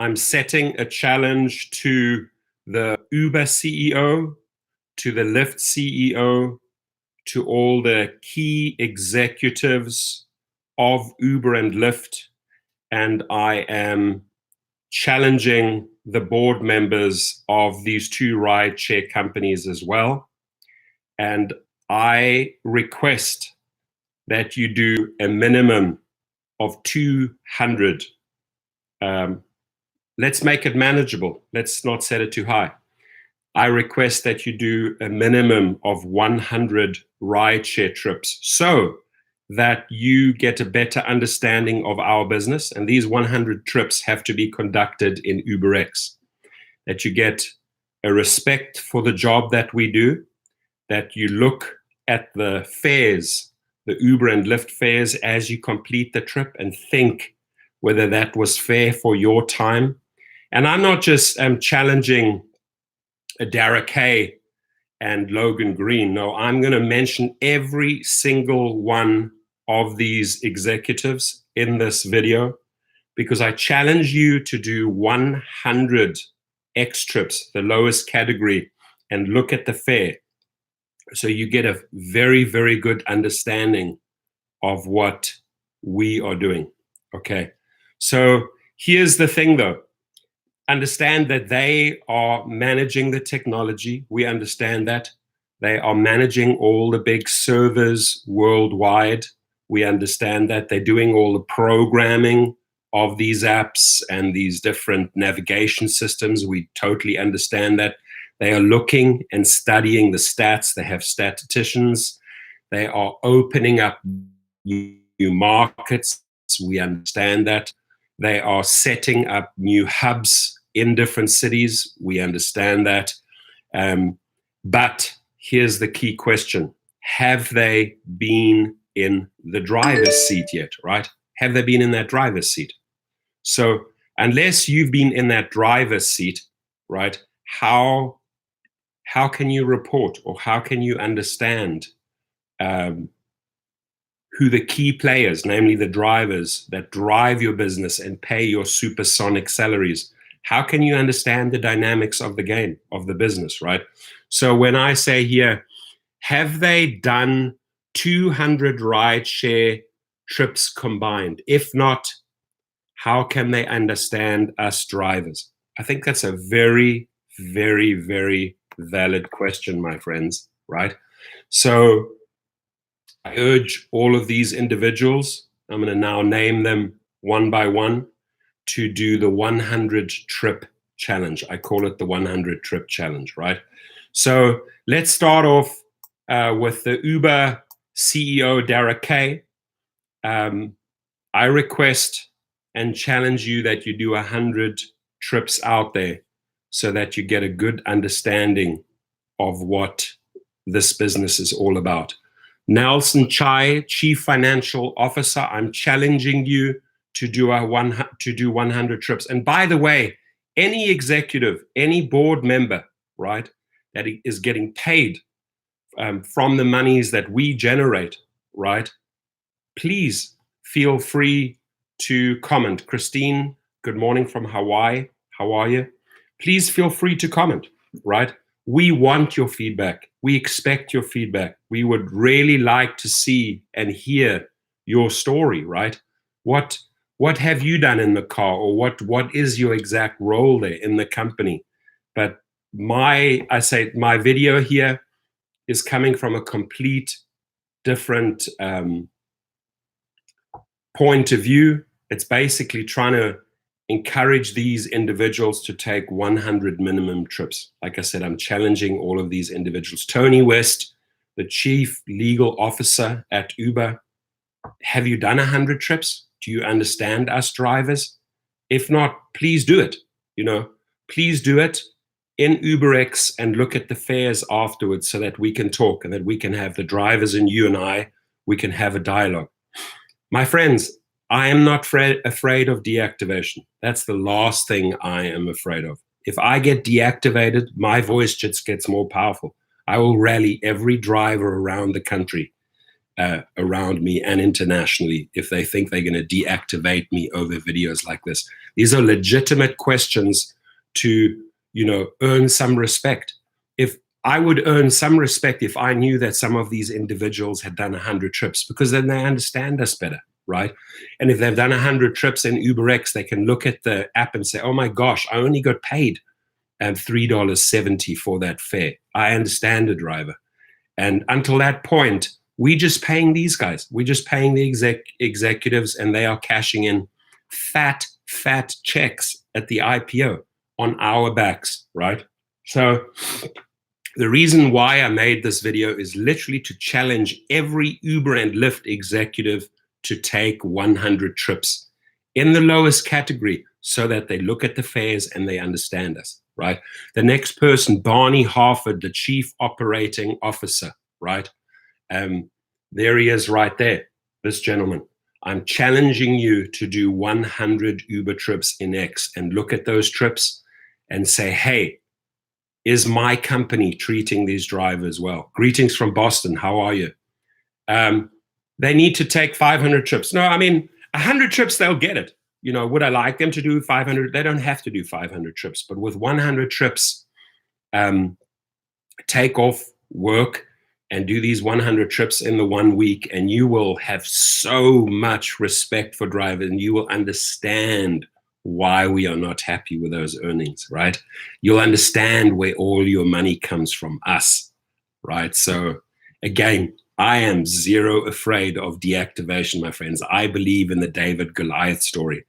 I'm setting a challenge to the Uber CEO, to the Lyft CEO, to all the key executives of Uber and Lyft, and I am challenging the board members of these two rideshare companies as well. And I request that you do a minimum of 200. Let's make it manageable. Let's not set it too high. I request that you do a minimum of 100 rideshare trips so that you get a better understanding of our business. And these 100 trips have to be conducted in UberX. That you get a respect for the job that we do, that you look at the fares, the Uber and Lyft fares as you complete the trip and think whether that was fair for your time. And I'm not just challenging Dara Kay and Logan Green. No, I'm going to mention every single one of these executives in this video because I challenge you to do 100 X trips, the lowest category, and look at the fare. So you get a very, very good understanding of what we are doing. Okay. So here's the thing though. Understand that they are managing the technology. We understand that. They are managing all the big servers worldwide. We understand that. They're doing all the programming of these apps and these different navigation systems. We totally understand that. They are looking and studying the stats. They have statisticians. They are opening up new markets. We understand that. They are setting up new hubs in different cities. We understand that. But here's the key question. Have they been in the driver's seat yet, right? Have they been in that driver's seat? So unless you've been in that driver's seat, right, how can you report or how can you understand who the key players, namely the drivers that drive your business and pay your supersonic salaries, how can you understand the dynamics of the game, of the business, right? So when I say here, have they done 200 rideshare trips combined? If not, how can they understand us drivers? I think that's a very, very, very valid question, my friends, right? So I urge all of these individuals, I'm going to now name them one by one, to do the 100 trip challenge. I call it the 100 trip challenge, right? So let's start off with the Uber CEO, Dara Kay. I request and challenge you that you do 100 trips out there so that you get a good understanding of what this business is all about. Nelson Chai, Chief Financial Officer, I'm challenging you to do 100 trips. And by the way, any executive, any board member, right, that is getting paid from the monies that we generate, right, please feel free to comment. Christine, good morning from Hawaii. How are you? Please feel free to comment, right? We want your feedback. We expect your feedback. We would really like to see and hear your story, right? What have you done in the car, or what is your exact role there in the company? But my video here is coming from a complete different point of view. It's basically trying to encourage these individuals to take 100 minimum trips. Like I said, I'm challenging all of these individuals. Tony West, the Chief Legal Officer at Uber, have you done 100 trips? Do you understand us drivers? If not, please do it. Please do it in UberX and look at the fares afterwards so that we can talk and that we can have the drivers and you and I, we can have a dialogue. My friends, I am not afraid of deactivation. That's the last thing I am afraid of. If I get deactivated, my voice just gets more powerful. I will rally every driver around the country around me and internationally if they think they're going to deactivate me over videos like this. These are legitimate questions to, earn some respect. If I would earn some respect if I knew that some of these individuals had done 100 trips, because then they understand us better, right? And if they've done 100 trips in UberX, they can look at the app and say, oh my gosh, I only got paid $3.70 for that fare. I understand a driver. And until that point, we're just paying these guys. We're just paying the executives, and they are cashing in fat checks at the IPO on our backs, right? So the reason why I made this video is literally to challenge every Uber and Lyft executive to take 100 trips in the lowest category so that they look at the fares and they understand us, right? The next person, Barney Harford, the Chief Operating Officer, right? There he is right there, this gentleman. I'm challenging you to do 100 Uber trips in X and look at those trips and say, hey, is my company treating these drivers well? Greetings from Boston. How are you? They need to take 500 trips. No, I mean, 100 trips, they'll get it. Would I like them to do 500? They don't have to do 500 trips. But with 100 trips, take off work and do these 100 trips in the 1 week, and you will have so much respect for drivers, and you will understand why we are not happy with those earnings, right? You'll understand where all your money comes from, us, right? So again, I am zero afraid of deactivation, my friends. I believe in the David Goliath story.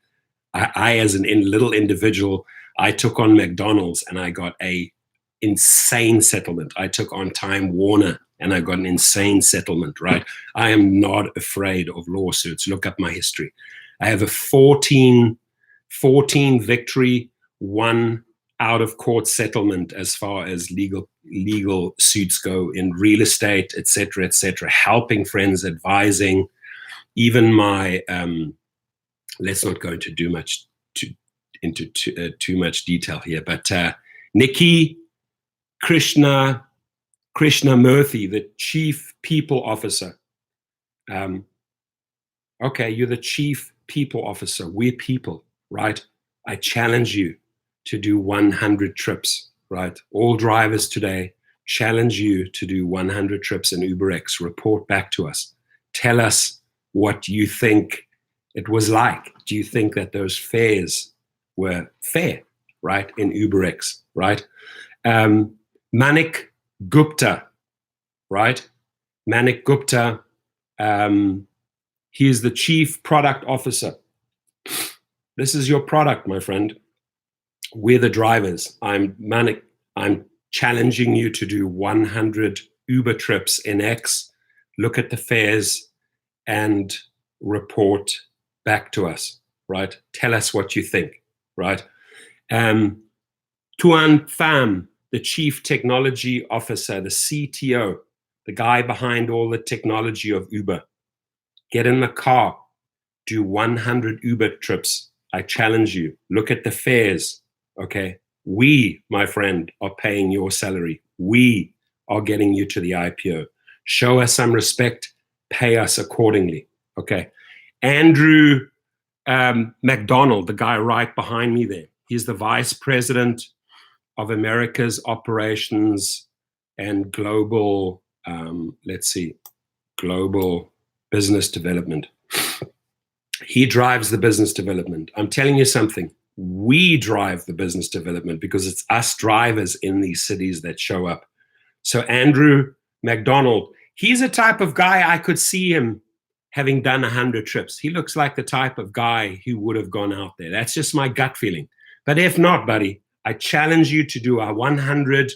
I as an little individual, I took on McDonald's and I got a insane settlement. I took on Time Warner and I got an insane settlement, right? I am not afraid of lawsuits. Look up my history. I have a 14 victory, 1 out-of-court settlement as far as legal suits go in real estate, et cetera, helping friends, advising, even my, let's not go into too much detail here, but Nikki Krishnamurthy, the Chief People Officer. Okay, you're the Chief People Officer. We're people, right? I challenge you to do 100 trips, right? All drivers today, challenge you to do 100 trips in UberX. Report back to us. Tell us what you think it was like. Do you think that those fares were fair, right, in UberX, right? Manik Gupta, right? Manik Gupta, he is the Chief Product Officer. This is your product, my friend. We're the drivers. I'm challenging you to do 100 Uber trips in X, look at the fares, and report back to us, right? Tell us what you think, right? Tuan Pham, the Chief Technology Officer, the CTO, the guy behind all the technology of Uber. Get in the car, do 100 Uber trips. I challenge you. Look at the fares, okay? We, my friend, are paying your salary. We are getting you to the IPO. Show us some respect, pay us accordingly, okay? Andrew McDonald, the guy right behind me there. He's the Vice President of America's Operations and Global, Global Business Development. He drives the business development. I'm telling you something. We drive the business development because it's us drivers in these cities that show up. So Andrew McDonald, he's a type of guy I could see him having done 100 trips. He looks like the type of guy who would have gone out there. That's just my gut feeling. But if not, buddy, I challenge you to do our 100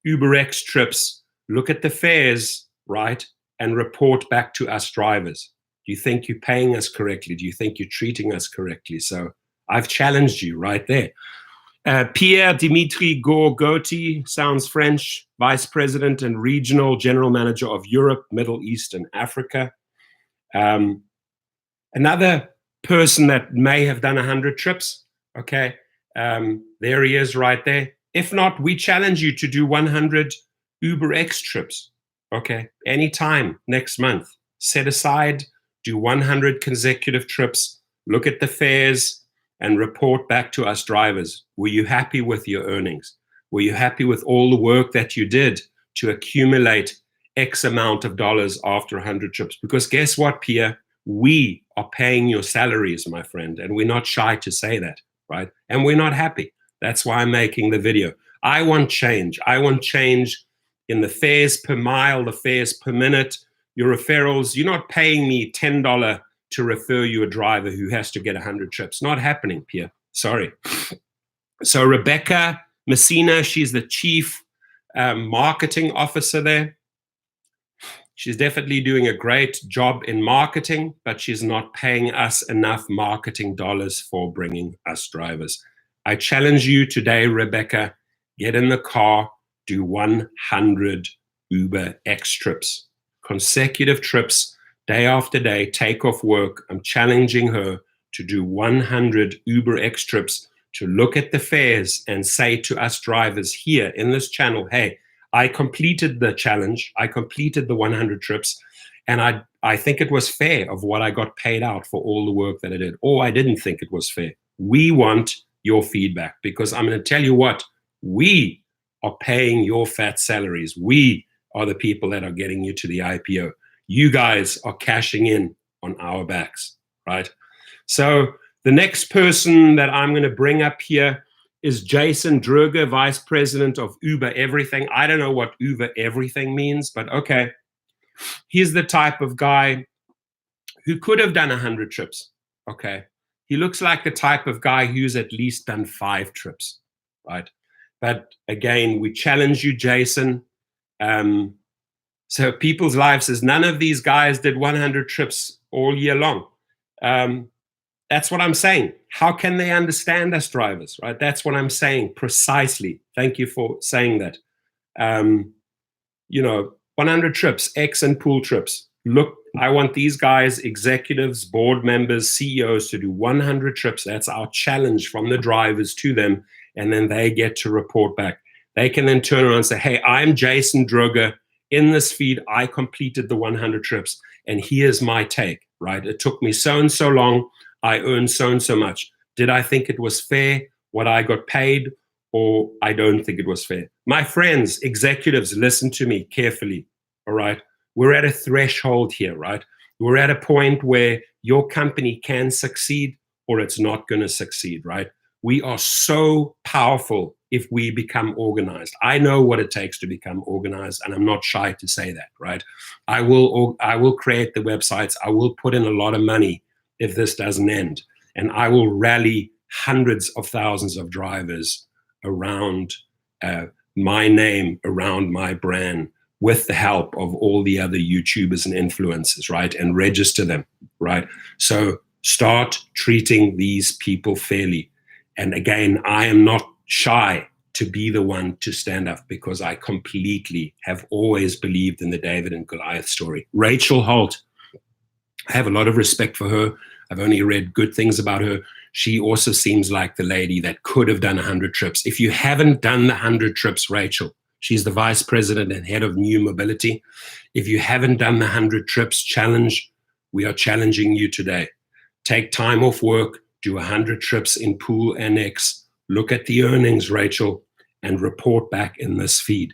UberX trips, look at the fares, right, and report back to us drivers. Do you think you're paying us correctly? Do you think you're treating us correctly? So I've challenged you right there. Pierre Dimitri Gorgoti, sounds French, Vice President and Regional General Manager of Europe, Middle East, and Africa. Another person that may have done 100 trips, okay? There he is right there. If not, we challenge you to do 100 UberX trips, okay? Anytime next month. set aside, do 100 consecutive trips, look at the fares, and report back to us drivers. Were you happy with your earnings? Were you happy with all the work that you did to accumulate X amount of dollars after 100 trips? Because guess what, Pierre? We are paying your salaries, my friend, and we're not shy to say that, right? And we're not happy. That's why I'm making the video. I want change. I want change in the fares per mile, the fares per minute, your referrals. You're not paying me $10 to refer you a driver who has to get 100 trips. Not happening, Pierre. Sorry. So Rebecca Messina, she's the chief marketing officer there. She's definitely doing a great job in marketing, but she's not paying us enough marketing dollars for bringing us drivers. I challenge you today, Rebecca, get in the car, do 100 Uber X trips, consecutive trips, day after day, take off work. I'm challenging her to do 100 Uber X trips, to look at the fares and say to us drivers here in this channel, hey, I completed the challenge. I completed the 100 trips, and I think it was fair of what I got paid out for all the work that I did. Or I didn't think it was fair. We want your feedback, because I'm going to tell you what, we are paying your fat salaries. We are the people that are getting you to the IPO. You guys are cashing in on our backs, right? So the next person that I'm going to bring up here is Jason Druger, Vice President of Uber Everything. I don't know what Uber Everything means, but okay. He's the type of guy who could have done 100 trips, okay? He looks like the type of guy who's at least done 5 trips, right? But again, we challenge you, Jason. So People's Life says, none of these guys did 100 trips all year long. That's what I'm saying. How can they understand us drivers, right? That's what I'm saying precisely. Thank you for saying that. 100 trips, X and pool trips. Look, I want these guys, executives, board members, CEOs, to do 100 trips. That's our challenge from the drivers to them, and then they get to report back. They can then turn around and say, hey, I'm Jason Druger. In this feed, I completed the 100 trips, and here's my take, right? It took me so and so long. I earned so and so much. Did I think it was fair what I got paid, or I don't think it was fair? My friends, executives, listen to me carefully, all right? We're at a threshold here, right? We're at a point where your company can succeed or it's not going to succeed, right? We are so powerful if we become organized. I know what it takes to become organized, and I'm not shy to say that, right? I will create the websites. I will put in a lot of money if this doesn't end. And I will rally hundreds of thousands of drivers around my name, around my brand, with the help of all the other YouTubers and influencers, right? And register them, right? So start treating these people fairly. And again, I am not shy to be the one to stand up, because I completely have always believed in the David and Goliath story. Rachel Holt, I have a lot of respect for her. I've only read good things about her. She also seems like the lady that could have done 100 trips. If you haven't done the 100 trips, Rachel, she's the vice president and head of New Mobility. If you haven't done the 100 trips challenge, we are challenging you today. Take time off work, do 100 trips in Pool NX. Look at the earnings, Rachel, and report back in this feed.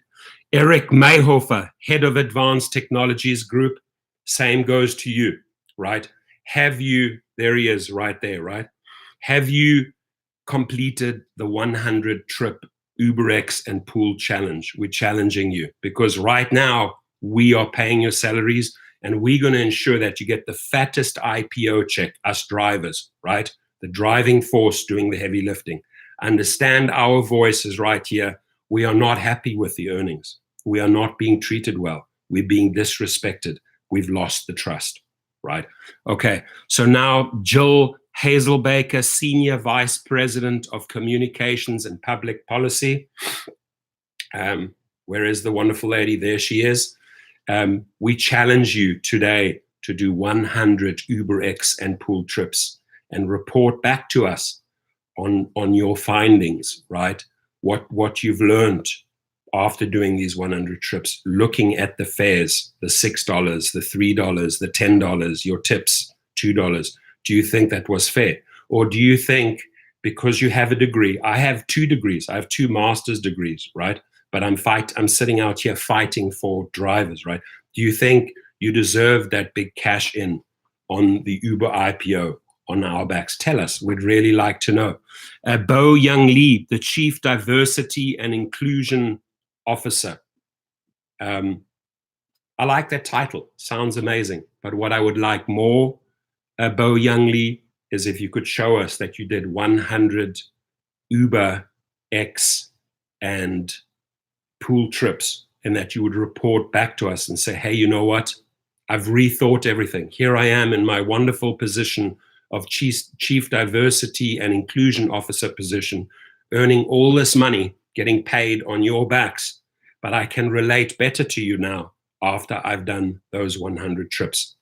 Eric Mayhofer, head of Advanced Technologies Group. Same goes to you, right? Have you, there he is right there, right? Have you completed the 100 trip UberX and Pool challenge? We're challenging you, because right now we are paying your salaries, and we're going to ensure that you get the fattest IPO check, us drivers, right? The driving force doing the heavy lifting. Understand our voices right here. We are not happy with the earnings. We are not being treated well. We're being disrespected. We've lost the trust, right? Okay, so now Jill Hazelbaker, Senior Vice President of Communications and Public Policy. Where is the wonderful lady? There she is. We challenge you today to do 100 UberX and Pool trips and report back to us on your findings, right? What you've learned after doing these 100 trips, looking at the fares, the $6, the $3, the $10, your tips, $2, do you think that was fair? Or do you think because you have a degree, I have 2 degrees, I have 2 master's degrees, right? But I'm sitting out here fighting for drivers, right? Do you think you deserve that big cash in on the Uber IPO on our backs? Tell us. We'd really like to know. Bo Young Lee, the Chief Diversity and Inclusion Officer. I like that title. Sounds amazing. But what I would like more, Bo Young Lee, is if you could show us that you did 100 Uber X and pool trips, and that you would report back to us and say, hey, you know what? I've rethought everything. Here I am in my wonderful position of Chief Diversity and Inclusion Officer position, earning all this money, getting paid on your backs, but I can relate better to you now after I've done those 100 trips.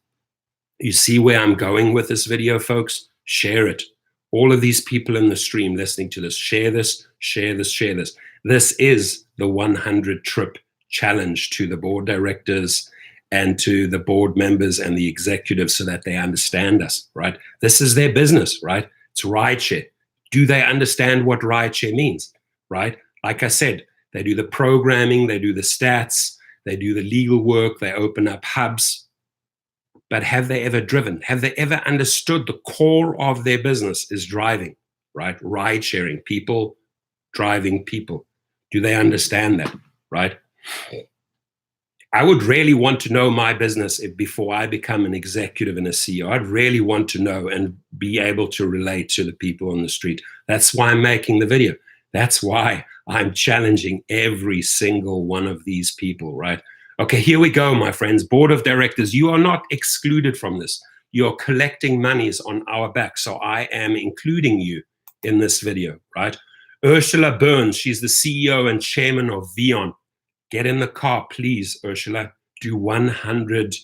You see where I'm going with this video, folks? Share it. All of these people in the stream listening to this, share this, share this, share this. This is the 100 trip challenge to the board directors and to the board members and the executives so that they understand us, right? This is their business, right? It's rideshare. Do they understand what rideshare means, right? Like I said, they do the programming, they do the stats, they do the legal work, they open up hubs. But have they ever driven? Have they ever understood the core of their business is driving, right? Ride sharing, people driving people. Do they understand that, right? I would really want to know my business before I become an executive and a CEO. I'd really want to know and be able to relate to the people on the street. That's why I'm making the video. That's why I'm challenging every single one of these people, right? Okay, here we go, my friends. Board of directors, you are not excluded from this. You're collecting monies on our back, so I am including you in this video, right? Ursula Burns, she's the CEO and chairman of Vion. Get in the car, please, Ursula. Do 100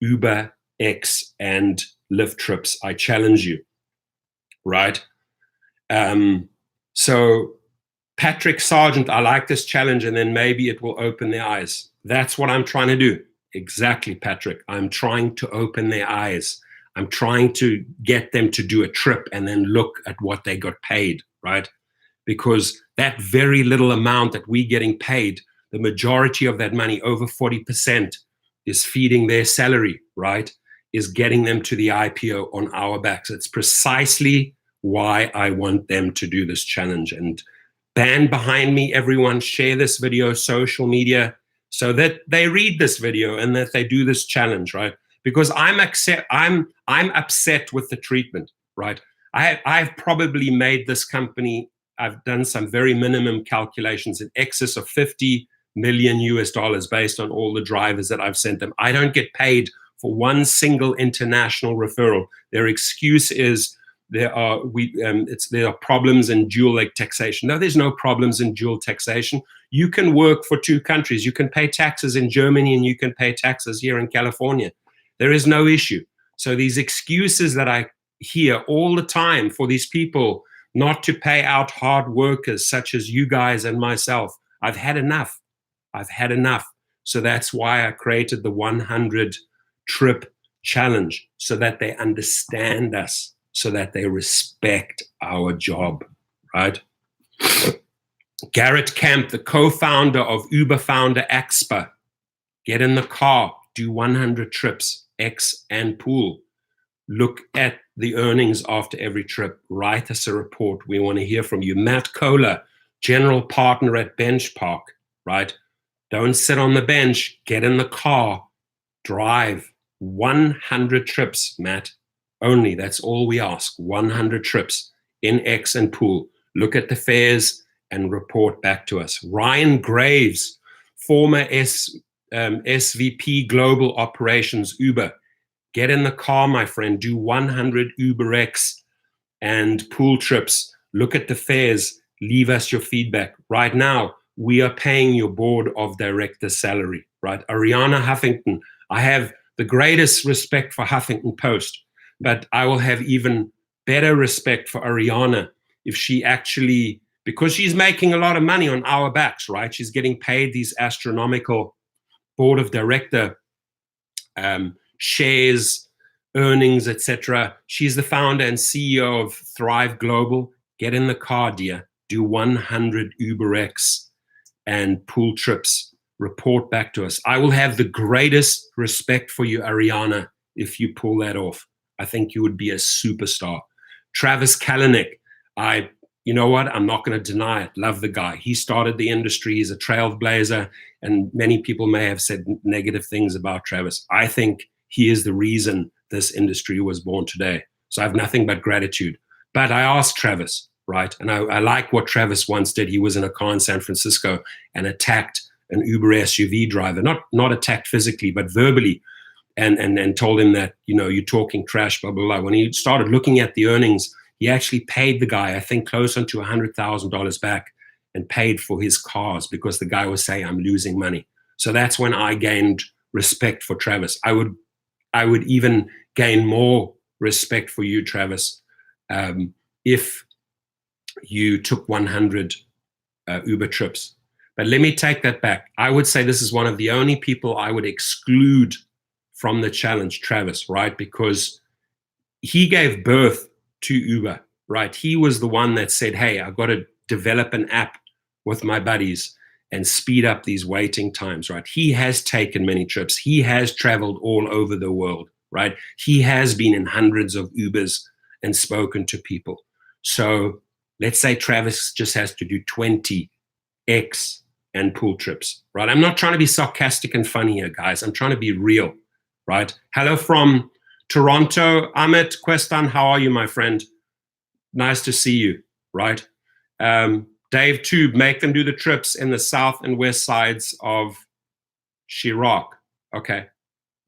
Uber X and Lyft trips. I challenge you, right? So Patrick Sargent, I like this challenge, and then maybe it will open their eyes. That's what I'm trying to do. Exactly, Patrick. I'm trying to open their eyes. I'm trying to get them to do a trip and then look at what they got paid, right? Because that very little amount that we're getting paid, the majority of that money, over 40%, is feeding their salary, right? Is getting them to the IPO on our backs. It's precisely why I want them to do this challenge. And band behind me, everyone, share this video, social media, so that they read this video and that they do this challenge, right? Because I'm upset with the treatment, right? I've probably made this company, I've done some very minimum calculations in excess of 50 million US dollars based on all the drivers that I've sent them. I don't get paid for one single international referral. Their excuse is there are problems in dual taxation. No, there's no problems in dual taxation. You can work for 2 countries. You can pay taxes in Germany and you can pay taxes here in California. There is no issue. So these excuses that I hear all the time for these people not to pay out hard workers such as you guys and myself, I've had enough. I've had enough. So that's why I created the 100 trip challenge, so that they understand us, so that they respect our job, right? Garrett Camp, the co-founder of Uber Founder Expo. Get in the car, do 100 trips, X and pool. Look at the earnings after every trip. Write us a report. We want to hear from you. Matt Kohler, general partner at Bench Park, right? Don't sit on the bench. Get in the car. Drive 100 trips, Matt. Only. That's all we ask. 100 trips in X and pool. Look at the fares and report back to us. Ryan Graves, former SVP Global Operations, Uber. Get in the car, my friend. Do 100 UberX and pool trips. Look at the fares. Leave us your feedback. Right now, we are paying your board of directors salary, right? Ariana Huffington, I have the greatest respect for Huffington Post, but I will have even better respect for Ariana if she actually because she's making a lot of money on our backs, right? She's getting paid these astronomical board of director shares, earnings, etc. She's the founder and CEO of Thrive Global. Get in the car, dear. Do 100 UberX and pool trips. Report back to us. I will have the greatest respect for you, Ariana, if you pull that off. I think you would be a superstar. Travis Kalanick, you know what? I'm not going to deny it. Love the guy. He started the industry. He's a trailblazer, and many people may have said negative things about Travis. I think he is the reason this industry was born today. So I have nothing but gratitude. But I asked Travis, right? And I like what Travis once did. He was in a car in San Francisco and attacked an Uber SUV driver, not attacked physically, but verbally, and told him that, you're talking trash, blah, blah, blah. When he started looking at the earnings, he actually paid the guy, I think, close on to $100,000 back and paid for his cars because the guy was saying, I'm losing money. So that's when I gained respect for Travis. I would even gain more respect for you, Travis, if you took 100 Uber trips. But let me take that back. I would say this is one of the only people I would exclude from the challenge, Travis, right? Because he gave birth to Uber, right? He was the one that said, hey, I've got to develop an app with my buddies and speed up these waiting times, right? He has taken many trips. He has traveled all over the world, right? He has been in hundreds of Ubers and spoken to people. So let's say Travis just has to do 20x and pool trips, right? I'm not trying to be sarcastic and funny here, guys. I'm trying to be real, right? Hello from Toronto, Amit Questan, how are you, my friend? Nice to see you, right? Dave Tube, make them do the trips in the south and west sides of Chirac. Okay,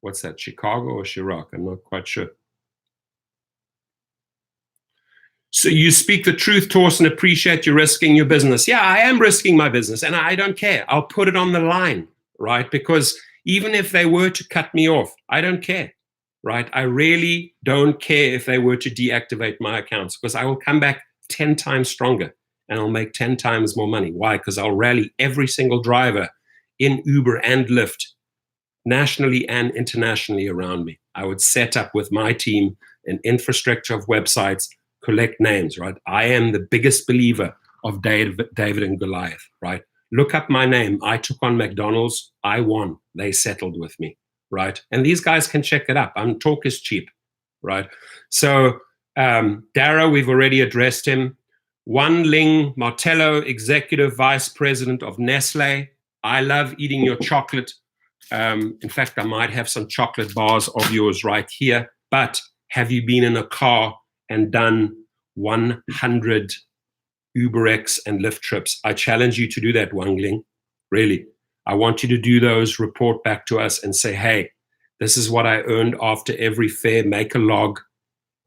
what's that, Chicago or Chirac? I'm not quite sure. So you speak the truth, Torsten, appreciate you risking your business. Yeah, I am risking my business, and I don't care. I'll put it on the line, right? Because even if they were to cut me off, I don't care, right? I really don't care if they were to deactivate my accounts, because I will come back 10 times stronger and I'll make 10 times more money. Why? Because I'll rally every single driver in Uber and Lyft, nationally and internationally around me. I would set up with my team an infrastructure of websites, collect names, right? I am the biggest believer of David and Goliath, right? Look up my name. I took on McDonald's. I won. They settled with me, right? And these guys can check it up. Talk is cheap, right? So Dara, we've already addressed him. Wan Ling Martello, Executive Vice President of Nestle. I love eating your chocolate. In fact, I might have some chocolate bars of yours right here. But have you been in a car and done 100 UberX and Lyft trips? I challenge you to do that, Wang Ling. Really. I want you to do those, report back to us and say, hey, this is what I earned after every fare, make a log.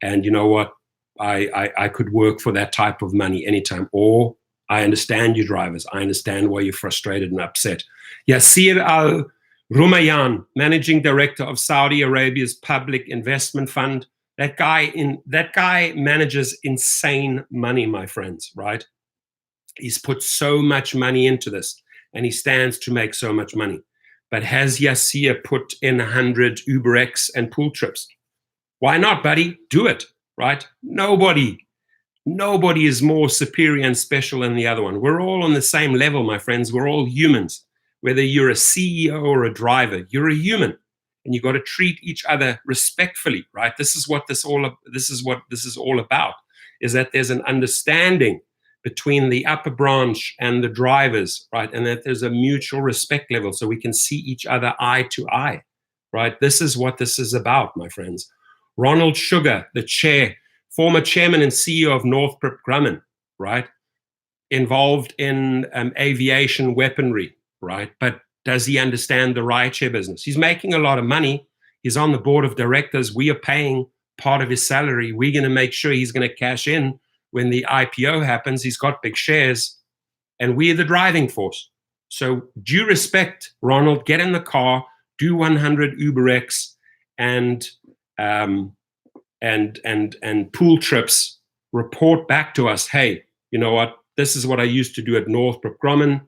And you know what? I could work for that type of money anytime. Or I understand you drivers. I understand why you're frustrated and upset. Yasir Al-Rumayyan, Managing Director of Saudi Arabia's Public Investment Fund. That guy manages insane money, my friends, right? He's put so much money into this and he stands to make so much money. But has Yasir put in 100 UberX and pool trips? Why not, buddy? Do it, right? Nobody is more superior and special than the other one. We're all on the same level, my friends. We're all humans. Whether you're a CEO or a driver, you're a human. And you got to treat each other respectfully, right? This is what this is all about, is that there's an understanding between the upper branch and the drivers, right? And that there's a mutual respect level so we can see each other eye to eye, right? This is what this is about, my friends. Ronald Sugar, the former chairman and CEO of Northrop Grumman, right? Involved in aviation weaponry, right? But does he understand the rideshare business? He's making a lot of money. He's on the board of directors. We are paying part of his salary. We're going to make sure he's going to cash in when the IPO happens. He's got big shares, and we're the driving force. So due respect, Ronald, get in the car, do 100 UberX and pool trips. Report back to us. Hey, you know what? This is what I used to do at Northrop Grumman.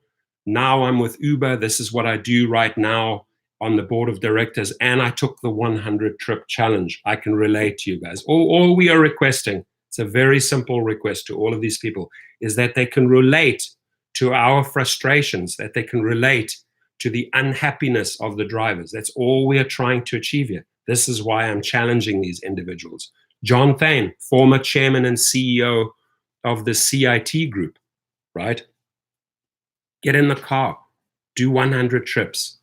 Now I'm with Uber. This is what I do right now on the board of directors. And I took the 100 trip challenge. I can relate to you guys. All we are requesting, it's a very simple request to all of these people, is that they can relate to our frustrations, that they can relate to the unhappiness of the drivers. That's all we are trying to achieve here. This is why I'm challenging these individuals. John Thain, former chairman and CEO of the CIT group, right? Get in the car, do 100 trips.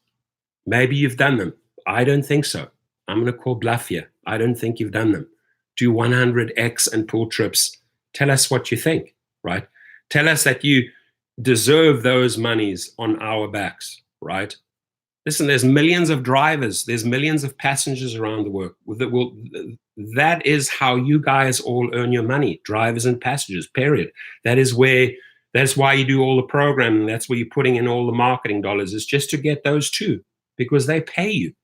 Maybe you've done them. I don't think so. I'm going to call bluff here. I don't think you've done them. Do 100x and pull trips. Tell us what you think, right? Tell us that you deserve those monies on our backs, right? Listen, there's millions of drivers, there's millions of passengers around the world. That is how you guys all earn your money, drivers and passengers, period. That's why you do all the programming. That's where you're putting in all the marketing dollars, is just to get those two, because they pay you,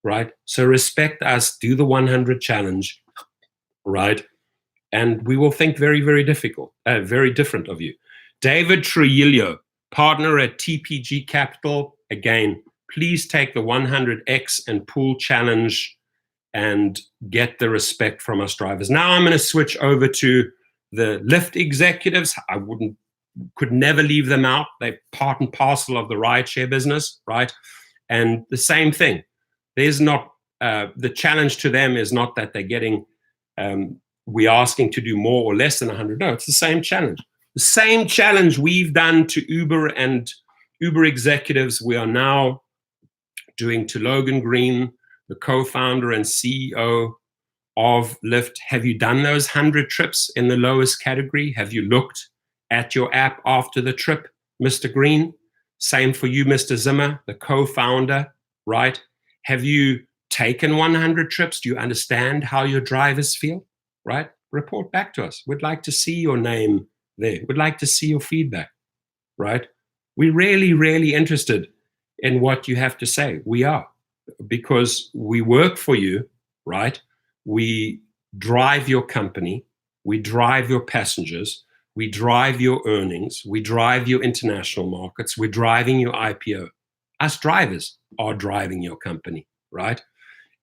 right? So respect us, do the 100 challenge, right? And we will think very, very different of you. David Trujillo, partner at TPG Capital. Again, please take the 100x and pool challenge and get the respect from us drivers. Now I'm going to switch over to the Lyft executives. I could never leave them out. They're part and parcel of the rideshare business, right? And the same thing. There's not, the challenge to them is not that they're getting, we're asking to do more or less than 100. No, it's the same challenge. The same challenge we've done to Uber and Uber executives, we are now doing to Logan Green, the co-founder and CEO of Lyft. Have you done those 100 trips in the lowest category? Have you looked at your app after the trip, Mr. Green? Same for you, Mr. Zimmer, the co-founder, right? Have you taken 100 trips? Do you understand how your drivers feel, right? Report back to us. We'd like to see your name there. We'd like to see your feedback, right? We're really, really interested in what you have to say. We are, because we work for you, right? We drive your company. We drive your passengers. We drive your earnings. We drive your international markets. We're driving your IPO. Us drivers are driving your company, right?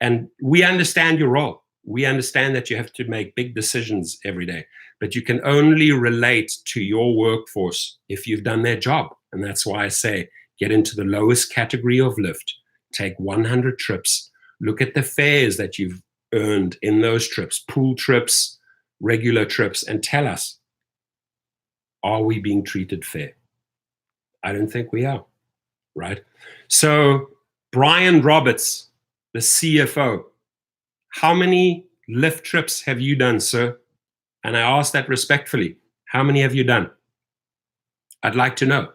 And we understand your role. We understand that you have to make big decisions every day, but you can only relate to your workforce if you've done their job. And that's why I say, get into the lowest category of Lyft, take 100 trips, look at the fares that you've earned in those trips, pool trips, regular trips, and tell us, are we being treated fair? I don't think we are, right? So Brian Roberts, the CFO, how many Lyft trips have you done, sir? And I ask that respectfully. How many have you done? I'd like to know.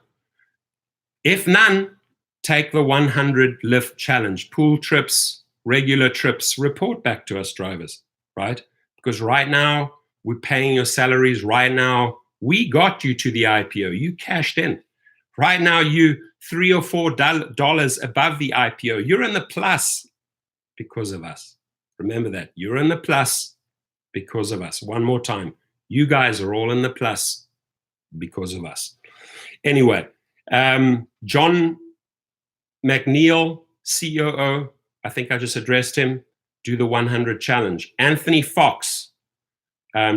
If none, take the 100 Lyft challenge. Pool trips, regular trips, report back to us drivers, right? Because right now, we're paying your salaries. Right now, we got you to the IPO. You cashed in. Right now, you $3 or $4 above the IPO. You're in the plus because of us. Remember that. You're in the plus because of us. One more time. You guys are all in the plus because of us. Anyway, John McNeil, COO, I think I just addressed him, do the 100 challenge. Anthony Fox,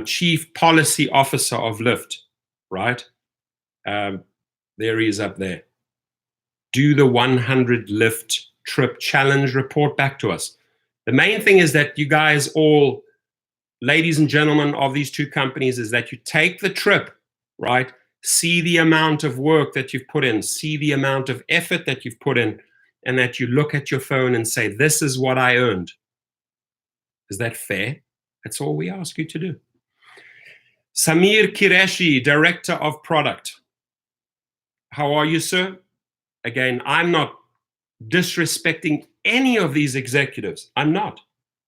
Chief Policy Officer of Lyft, right? There he is up there. Do the 100 Lyft trip challenge, report back to us. The main thing is that you guys all, ladies and gentlemen of these two companies, is that you take the trip, right? See the amount of work that you've put in, see the amount of effort that you've put in, and that you look at your phone and say, this is what I earned. Is that fair? That's all we ask you to do. Samir Qureshi, Director of Product. How are you, sir? Again, I'm not disrespecting any of these executives. I'm not,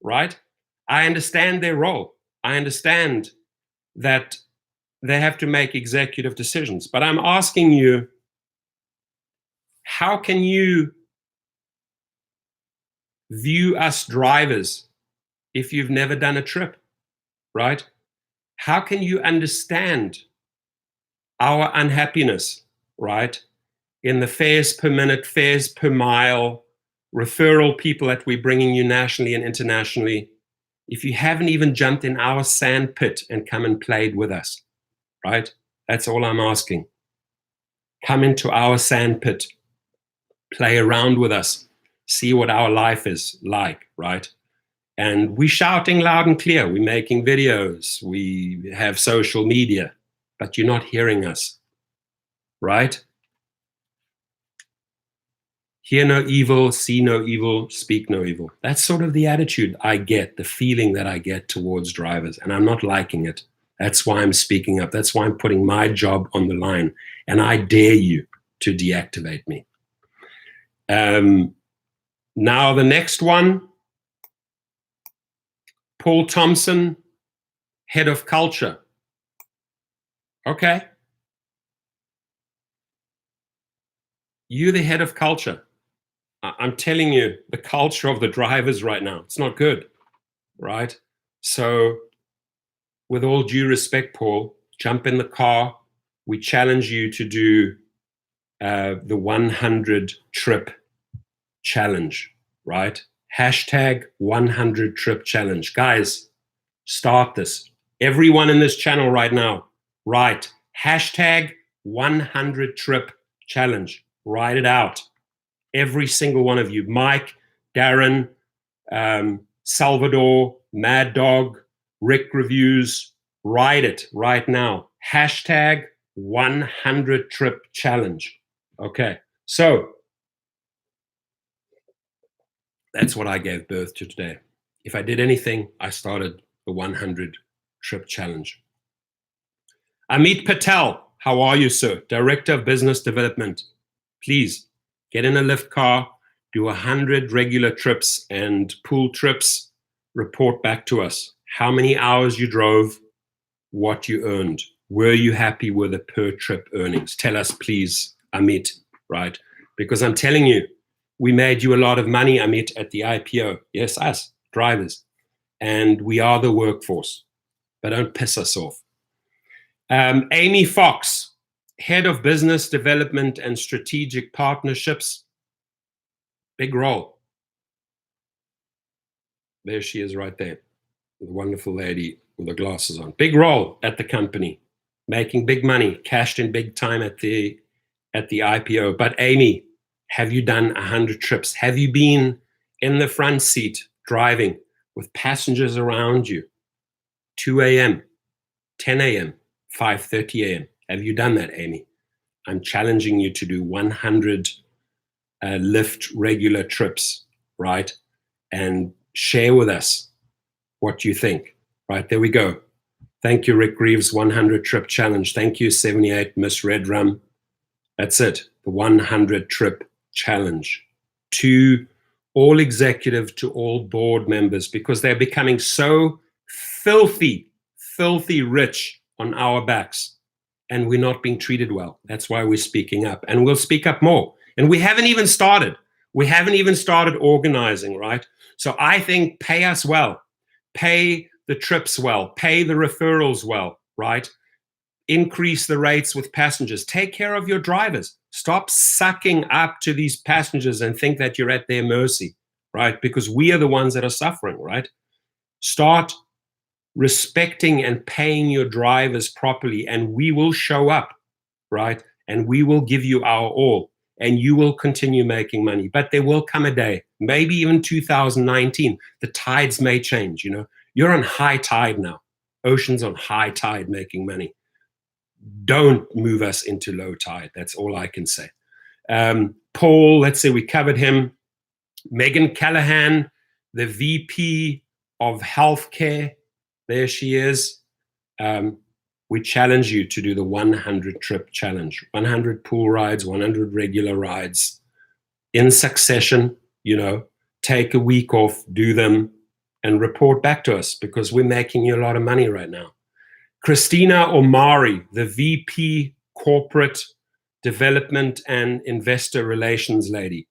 right? I understand their role. I understand that they have to make executive decisions. But I'm asking you, how can you view us drivers if you've never done a trip, right? How can you understand our unhappiness, right? In the fares per minute, fares per mile, referral people that we're bringing you nationally and internationally. If you haven't even jumped in our sand pit and come and played with us, right? That's all I'm asking. Come into our sand pit, play around with us, see what our life is like, right? And we're shouting loud and clear. We're making videos. We have social media, but you're not hearing us, right? Hear no evil, see no evil, speak no evil. That's sort of the attitude I get, the feeling that I get towards drivers, and I'm not liking it. That's why I'm speaking up. That's why I'm putting my job on the line, and I dare you to deactivate me. Now the next one, Paul Thompson, head of culture. Okay. You're the head of culture. I'm telling you, the culture of the drivers right now, it's not good, right? So with all due respect, Paul, jump in the car. We challenge you to do the 100 trip challenge, right? Hashtag 100 trip challenge. Guys, start this. Everyone in this channel right now, write hashtag 100 trip challenge. Write it out. Every single one of you, Mike, Darren, Salvador, Mad Dog, Rick Reviews, write it right now. Hashtag 100 trip challenge. Okay, so that's what I gave birth to today. If I did anything, I started the 100 trip challenge. Amit Patel, how are you, sir? Director of Business Development. Please get in a Lyft car, do 100 regular trips and pool trips, report back to us how many hours you drove, what you earned. Were you happy with the per trip earnings? Tell us, please, Amit, right? Because I'm telling you, we made you a lot of money, Amit, at the IPO. Yes, us, drivers. And we are the workforce, but don't piss us off. Amy Fox, Head of Business Development and Strategic Partnerships. Big role. There she is right there, the wonderful lady with the glasses on. Big role at the company, making big money, cashed in big time at the IPO. But Amy, have you done 100 trips? Have you been in the front seat driving with passengers around you? 2 a.m., 10 a.m., 5:30 a.m. Have you done that, Amy? I'm challenging you to do 100 Lyft regular trips, right? And share with us what you think, right? There we go. Thank you, Rick Reeves, 100 trip challenge. Thank you, 78 Miss Red Rum. That's it, the 100 trip challenge. To all executive, to all board members, because they're becoming so filthy rich on our backs, and we're not being treated well. That's why we're speaking up, and we'll speak up more. And we haven't even started. We haven't even started organizing, right? So I think pay us well, pay the trips well, pay the referrals well, right? Increase the rates with passengers. Take care of your drivers. Stop sucking up to these passengers and think that you're at their mercy, right? Because we are the ones that are suffering, right? Start respecting and paying your drivers properly, and we will show up, right? And we will give you our all, and you will continue making money. But there will come a day, maybe even 2019, the tides may change, you know. You're on high tide now. Ocean's on high tide making money. Don't move us into low tide. That's all I can say. Paul, let's say we covered him. Megan Callahan, the VP of Healthcare. There she is. We challenge you to do the 100 trip challenge, 100 pool rides, 100 regular rides in succession, you know, take a week off, do them, and report back to us, because we're making you a lot of money right now. Christina Omari, the VP Corporate Development and Investor Relations lady.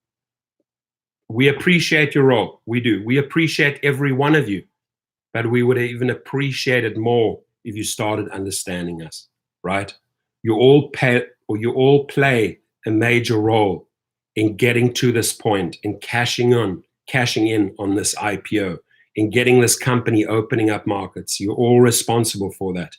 We appreciate your role. We do. We appreciate every one of you, but we would even appreciate it more if you started understanding us, right? You all play a major role in getting to this point, in cashing in on this IPO, in getting this company opening up markets. You're all responsible for that.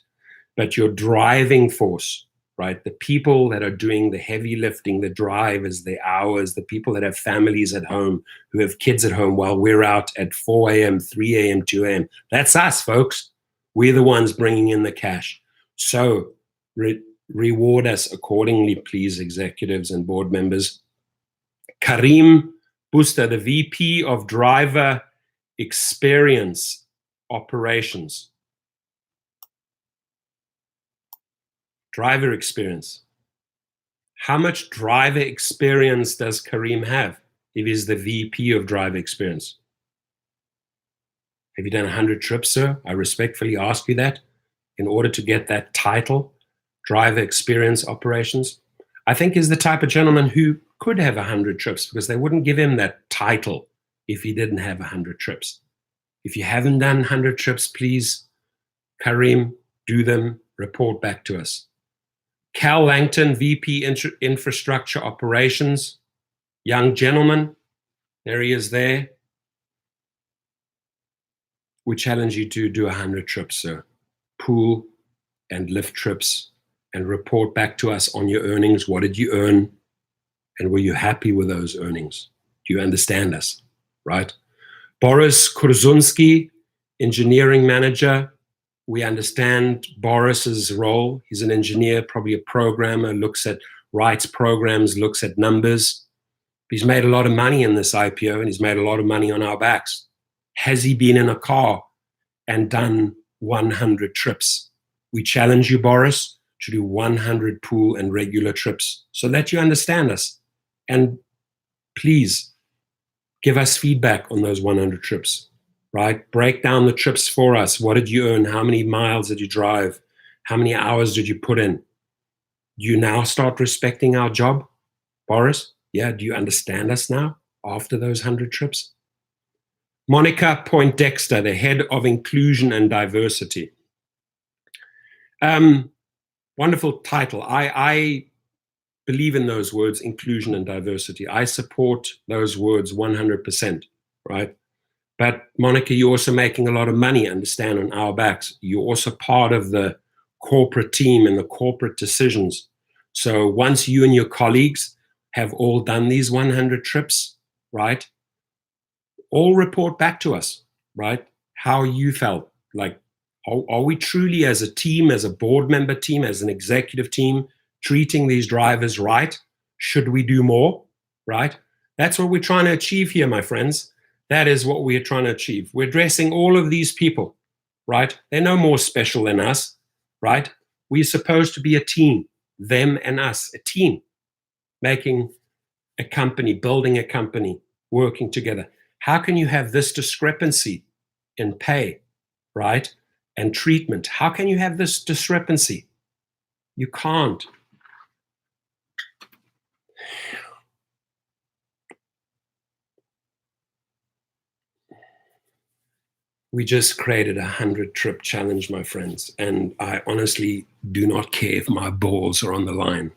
But your driving force, right? The people that are doing the heavy lifting, the drivers, the hours, the people that have families at home, who have kids at home while we're out at 4 a.m., 3 a.m., 2 a.m. That's us, folks. We're the ones bringing in the cash. So reward us accordingly, please, executives and board members. Karim Busta, the VP of Driver Experience Operations. Driver experience. How much driver experience does Karim have if he's the VP of driver experience? Have you done 100 trips, sir? I respectfully ask you that in order to get that title, driver experience operations. I think he's the type of gentleman who could have 100 trips because they wouldn't give him that title if he didn't have 100 trips. If you haven't done 100 trips, please, Karim, do them, report back to us. Cal Langton, VP Infrastructure Operations, young gentleman, there he is there. We challenge you to do 100 trips, sir. Pool and Lyft trips, and report back to us on your earnings. What did you earn? And were you happy with those earnings? Do you understand us, right? Boris Kurzunski, engineering manager. We understand Boris's role. He's an engineer, probably a programmer, writes programs, looks at numbers. He's made a lot of money in this IPO, and he's made a lot of money on our backs. Has he been in a car and done 100 trips? We challenge you, Boris, to do 100 pool and regular trips so that you understand us. And please give us feedback on those 100 trips. Right? Break down the trips for us. What did you earn? How many miles did you drive? How many hours did you put in? Do you now start respecting our job, Boris? Yeah, do you understand us now after those 100 trips? Monica Poindexter, the head of inclusion and diversity. Wonderful title. I believe in those words, inclusion and diversity. I support those words 100%, right? But Monica, you're also making a lot of money, understand, on our backs. You're also part of the corporate team and the corporate decisions. So once you and your colleagues have all done these 100 trips, right, all report back to us, right, how you felt. Like, are we truly as a team, as a board member team, as an executive team, treating these drivers right? Should we do more, right? That's what we're trying to achieve here, my friends. That is what we are trying to achieve. We're addressing all of these people, right? They're no more special than us, right? We're supposed to be a team, them and us, a team, making a company, building a company, working together. How can you have this discrepancy in pay, right? And treatment? How can you have this discrepancy? You can't. We just created a 100-trip challenge, my friends, and I honestly do not care if my balls are on the line,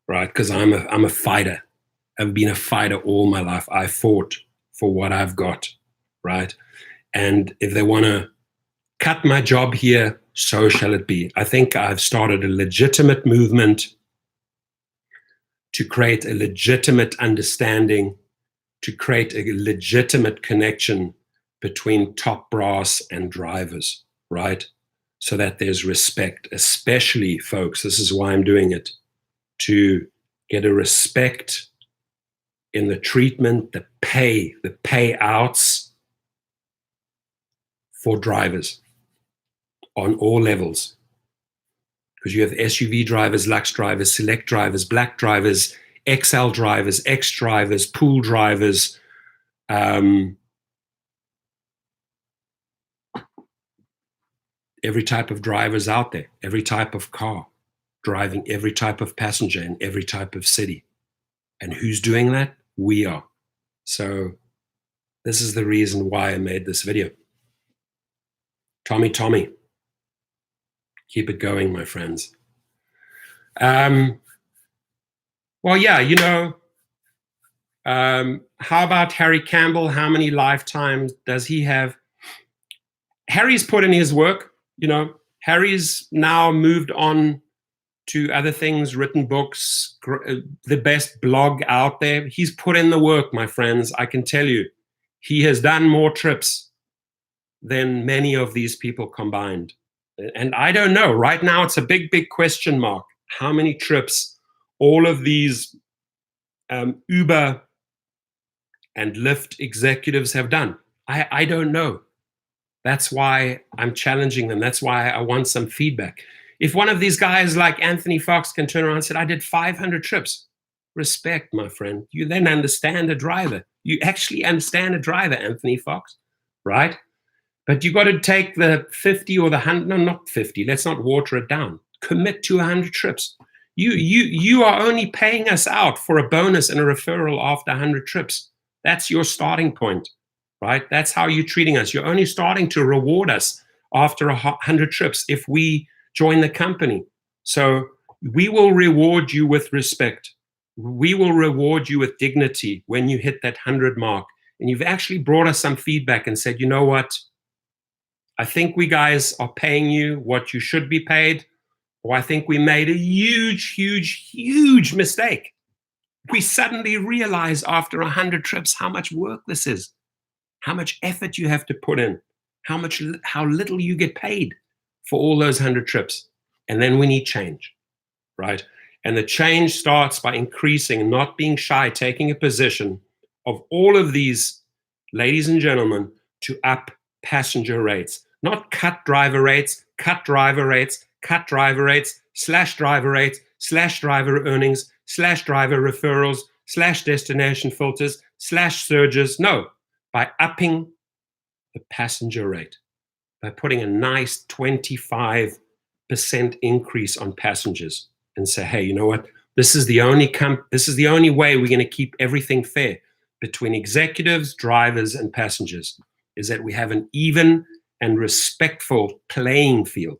right? Because I'm a fighter. I've been a fighter all my life. I fought for what I've got, right? And if they want to cut my job here, so shall it be. I think I've started a legitimate movement to create a legitimate understanding, to create a legitimate connection between top brass and drivers, right? So that there's respect, especially, folks, this is why I'm doing it, to get a respect in the treatment, the pay, the payouts for drivers on all levels. Because you have SUV drivers, Lux drivers, Select drivers, Black drivers, XL drivers, X drivers, pool drivers, every type of drivers out there, every type of car, driving every type of passenger in every type of city. And who's doing that? We are. So this is the reason why I made this video. Tommy, keep it going, my friends. Well, yeah, how about Harry Campbell? How many lifetimes does he have? Harry's put in his work. Harry's now moved on to other things, written books, the best blog out there. He's put in the work, my friends. I can tell you, he has done more trips than many of these people combined. And I don't know. Right now, it's a big, big question mark. How many trips all of these Uber and Lyft executives have done? I don't know. That's why I'm challenging them. That's why I want some feedback. If one of these guys like Anthony Fox can turn around and say, I did 500 trips, respect, my friend. You then understand a driver. You actually understand a driver, Anthony Fox, right? But you got to take the 50 or the 100, no, not 50. Let's not water it down. Commit to 100 trips. You are only paying us out for a bonus and a referral after 100 trips. That's your starting point, right? That's how you're treating us. You're only starting to reward us after 100 trips if we join the company. So we will reward you with respect. We will reward you with dignity when you hit that 100 mark. And you've actually brought us some feedback and said, you know what? I think we guys are paying you what you should be paid, or I think we made a huge, huge, huge mistake. We suddenly realize after 100 trips how much work this is, how much effort you have to put in, how little you get paid for all those 100 trips. And then we need change, right? And the change starts by increasing, not being shy, taking a position of all of these, ladies and gentlemen, to up passenger rates, not cut driver rates, cut driver rates, cut driver rates, slash driver rates, slash driver earnings, slash driver referrals, slash destination filters, slash surges. No, by upping the passenger rate, by putting a nice 25% increase on passengers and say, hey, you know what? This is the only way we're going to keep everything fair between executives, drivers, and passengers, is that we have an even and respectful playing field.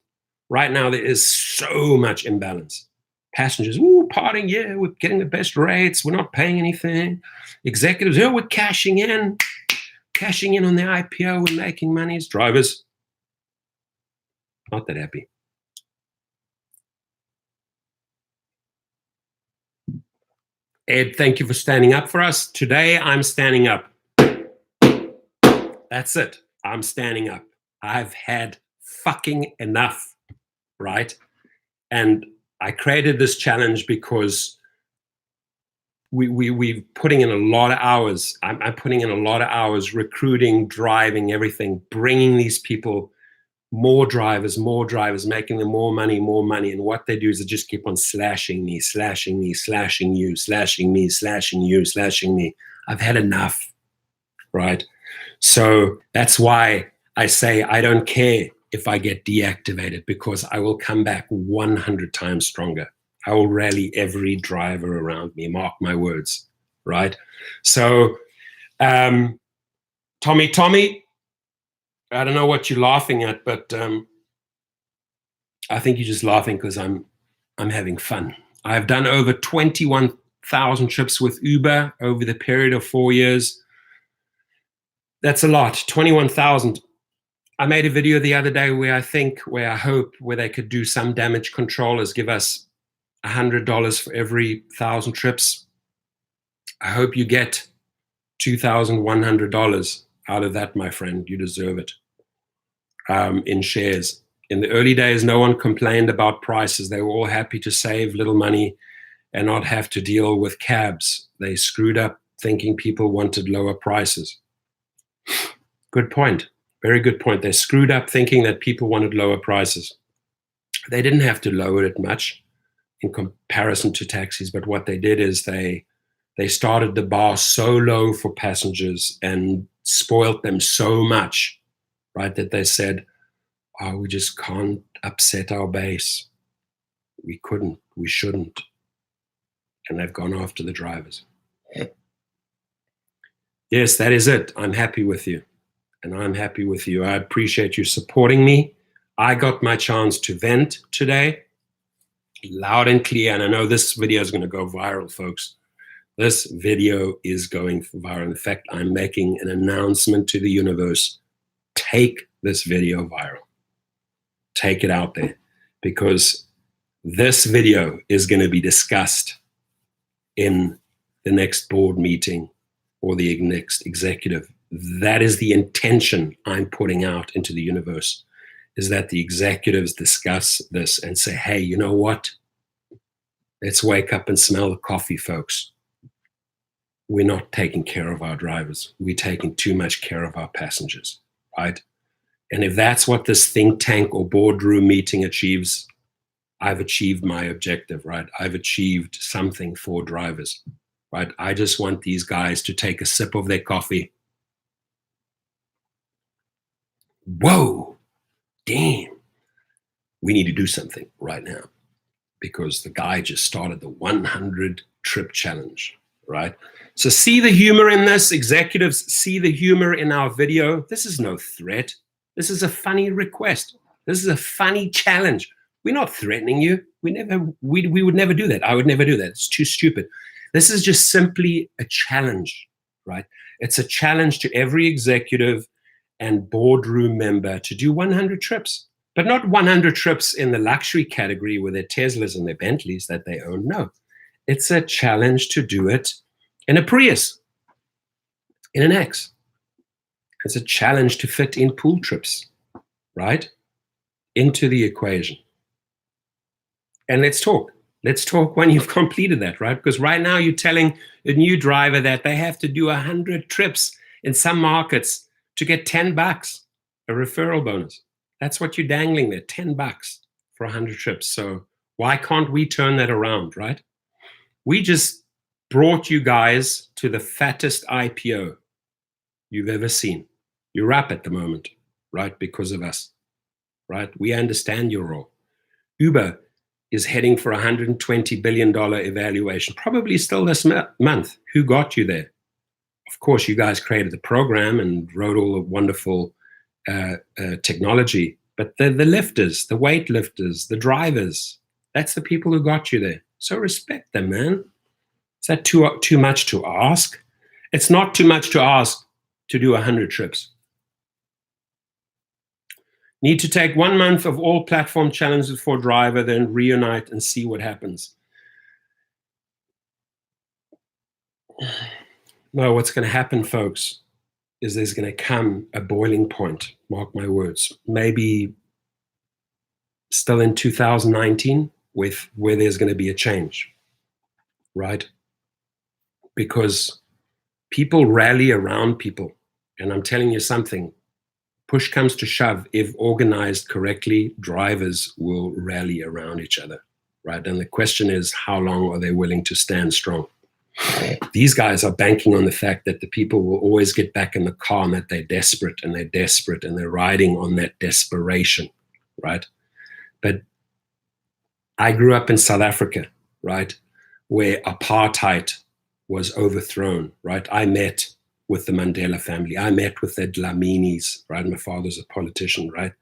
Right now, there is so much imbalance. Passengers, partying, yeah, we're getting the best rates, we're not paying anything. Executives, we're cashing in on the IPO, we're making money. Drivers, not that happy. Ed, thank you for standing up for us. Today, I'm standing up. That's it. I'm standing up. I've had fucking enough, right? And I created this challenge because we're putting in a lot of hours. I'm putting in a lot of hours recruiting, driving, everything, bringing these people more drivers, making them more money. And what they do is they just keep on slashing me, slashing you, slashing me. I've had enough, right? So that's why I say I don't care if I get deactivated, because I will come back 100 times stronger. I will rally every driver around me, mark my words, right? So, Tommy, I don't know what you're laughing at, but I think you're just laughing because I'm having fun. I've done over 21,000 trips with Uber over the period of 4 years. That's a lot, 21,000. I made a video the other day where I hope they could do some damage controllers, give us $100 for every 1,000 trips. I hope you get $2,100 out of that, my friend. You deserve it. In shares. In the early days, no one complained about prices. They were all happy to save little money and not have to deal with cabs. They screwed up thinking people wanted lower prices. Good point. Very good point. They screwed up thinking that people wanted lower prices. They didn't have to lower it much in comparison to taxis, but what they did is they started the bar so low for passengers and spoiled them so much, right, that they said, oh, we just can't upset our base. We couldn't, we shouldn't. And they've gone after the drivers. Yes, that is it. I'm happy with you. And I'm happy with you. I appreciate you supporting me. I got my chance to vent today. loud and clear. And I know this video is going to go viral, folks. This video is going viral. In fact, I'm making an announcement to the universe. Take this video viral. Take it out there, because this video is going to be discussed in the next board meeting or the next executive. That is the intention I'm putting out into the universe, is that the executives discuss this and say, hey, you know what? Let's wake up and smell the coffee, folks. We're not taking care of our drivers. We're taking too much care of our passengers, right? And if that's what this think tank or boardroom meeting achieves, I've achieved my objective, right? I've achieved something for drivers, right? I just want these guys to take a sip of their coffee. Whoa, damn. We need to do something right now, because the guy just started the 100 trip challenge, right? So see the humor in this, executives, see the humor in our video. This is no threat. This is a funny request. This is a funny challenge. We're not threatening you. We would never do that. I would never do that. It's too stupid. This is just simply a challenge, right? It's a challenge to every executive and boardroom member to do 100 trips, but not 100 trips in the luxury category with their Teslas and their Bentleys that they own. No, it's a challenge to do it in a Prius, in an X. It's a challenge to fit in pool trips, right, into the equation. And let's talk. Let's talk when you've completed that, right? Because right now you're telling a new driver that they have to do 100 trips in some markets to get $10, a referral bonus. That's what you're dangling there, $10 for 100 trips. So why can't we turn that around, right? We just brought you guys to the fattest IPO you've ever seen. You're up at the moment, right? Because of us, right? We understand your role. Uber is heading for $120 billion evaluation, probably still this month. Who got you there? Of course, you guys created the program and wrote all the wonderful technology, but the lifters, the weightlifters, the drivers, that's the people who got you there. So respect them, man. Is that too much to ask? It's not too much to ask to do 100 trips. Need to take 1 month of all platform challenges for driver, then reunite and see what happens. No, what's going to happen, folks, is there's going to come a boiling point, mark my words, maybe still in 2019, where there's going to be a change, right? Because people rally around people. And I'm telling you something, push comes to shove, if organized correctly, drivers will rally around each other, right? And the question is, how long are they willing to stand strong? These guys are banking on the fact that the people will always get back in the car and that they're desperate and they're riding on that desperation, right? But I grew up in South Africa, right, where apartheid was overthrown, right? I met with the Mandela family. I met with the Dlaminis, right? My father's a politician, right?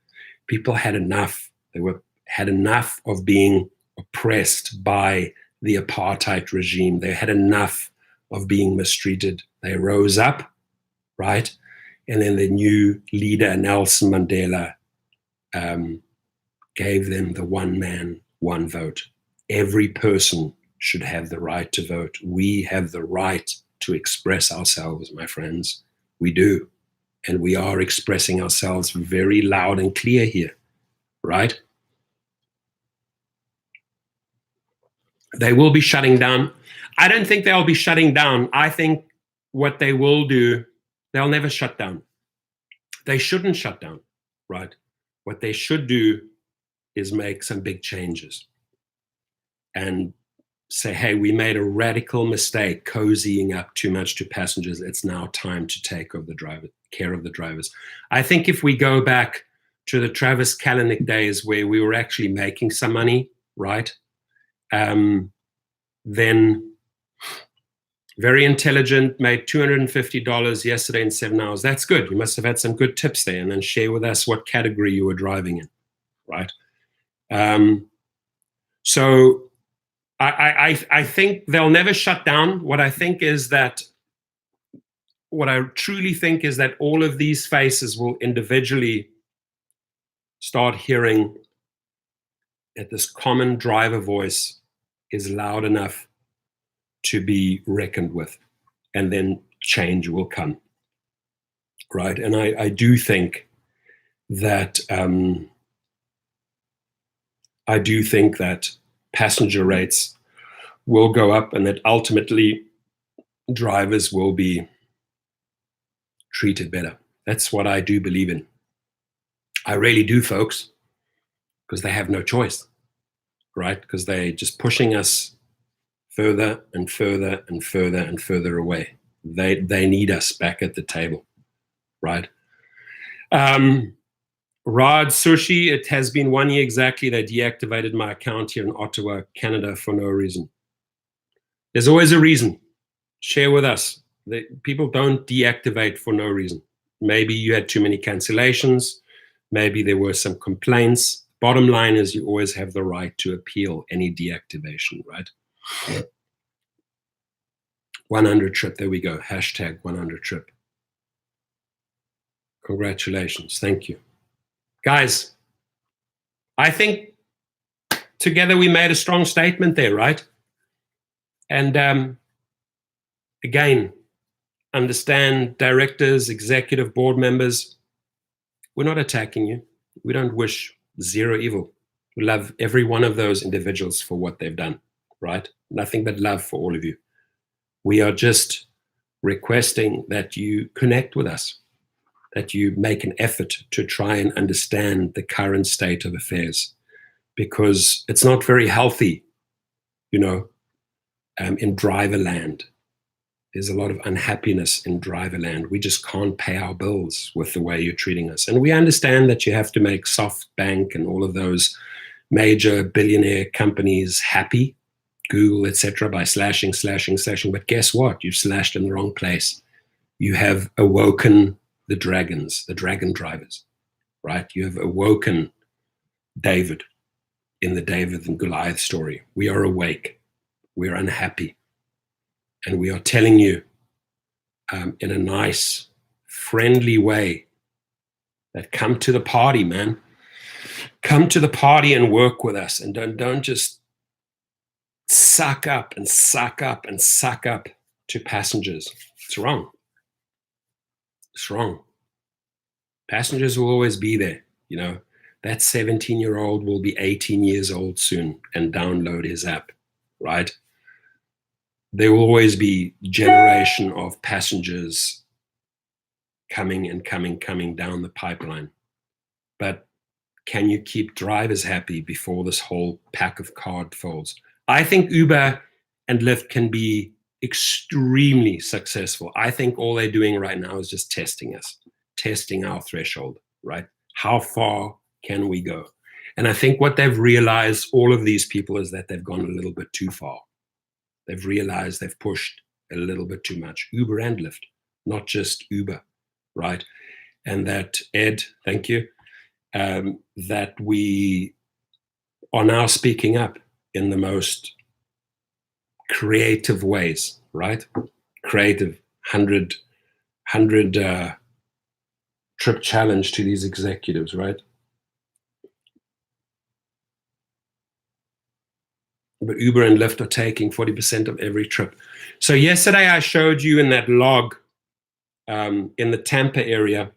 People had enough. Had enough of being oppressed by the apartheid regime. They had enough of being mistreated. They rose up, right? And then the new leader, Nelson Mandela, gave them the one man, one vote. Every person should have the right to vote. We have the right to express ourselves, my friends. We do. And we are expressing ourselves very loud and clear here, right? They will be shutting down. I don't think they'll be shutting down. I think what they will do, they'll never shut down. They shouldn't shut down, right? What they should do is make some big changes and say, hey, we made a radical mistake cozying up too much to passengers. It's now time to take care of the drivers. I think if we go back to the Travis Kalanick days where we were actually making some money, right? Then very intelligent, made $250 yesterday in 7 hours. That's good. You must have had some good tips there. And then share with us what category you were driving in, right? So I think they'll never shut down. What I truly think is that all of these faces will individually start hearing that this common driver voice is loud enough to be reckoned with, and then change will come, right? And I do think that passenger rates will go up, and that ultimately drivers will be treated better. That's what I do believe in. I really do, folks, because they have no choice, right? Because they're just pushing us further and further and further and further away. They need us back at the table, right? Rod Sushi, it has been 1 year exactly. They deactivated my account here in Ottawa, Canada, for no reason. There's always a reason. Share with us. People don't deactivate for no reason. Maybe you had too many cancellations. Maybe there were some complaints. Bottom line is you always have the right to appeal any deactivation, right? 100 trip, there we go. Hashtag 100 trip. Congratulations, thank you. Guys, I think together we made a strong statement there, right? And again, understand directors, executive board members, we're not attacking you. We don't wish zero evil. We love every one of those individuals for what they've done, right? Nothing but love for all of you. We are just requesting that you connect with us, that you make an effort to try and understand the current state of affairs, because it's not very healthy, in driver land. There's a lot of unhappiness in driver land. We just can't pay our bills with the way you're treating us. And we understand that you have to make SoftBank and all of those major billionaire companies happy, Google, etc., by slashing. But guess what? You've slashed in the wrong place. You have awoken the dragons, the dragon drivers, right? You have awoken David in the David and Goliath story. We are awake. We're unhappy. And we are telling you in a nice, friendly way that come to the party, man. Come to the party and work with us, and don't just suck up to passengers. It's wrong. It's wrong. Passengers will always be there. That 17-year-old will be 18 years old soon and download his app, right? There will always be generation of passengers coming down the pipeline. But can you keep drivers happy before this whole pack of cards folds? I think Uber and Lyft can be extremely successful. I think all they're doing right now is just testing us, testing our threshold, right? How far can we go? And I think what they've realized, all of these people, is that they've gone a little bit too far. They've realized they've pushed a little bit too much. Uber and Lyft, not just Uber, right? And that, Ed, thank you, that we are now speaking up in the most creative ways, right? Creative, 100 trip challenge to these executives, right? But Uber and Lyft are taking 40% of every trip. So yesterday I showed you in that log in the Tampa area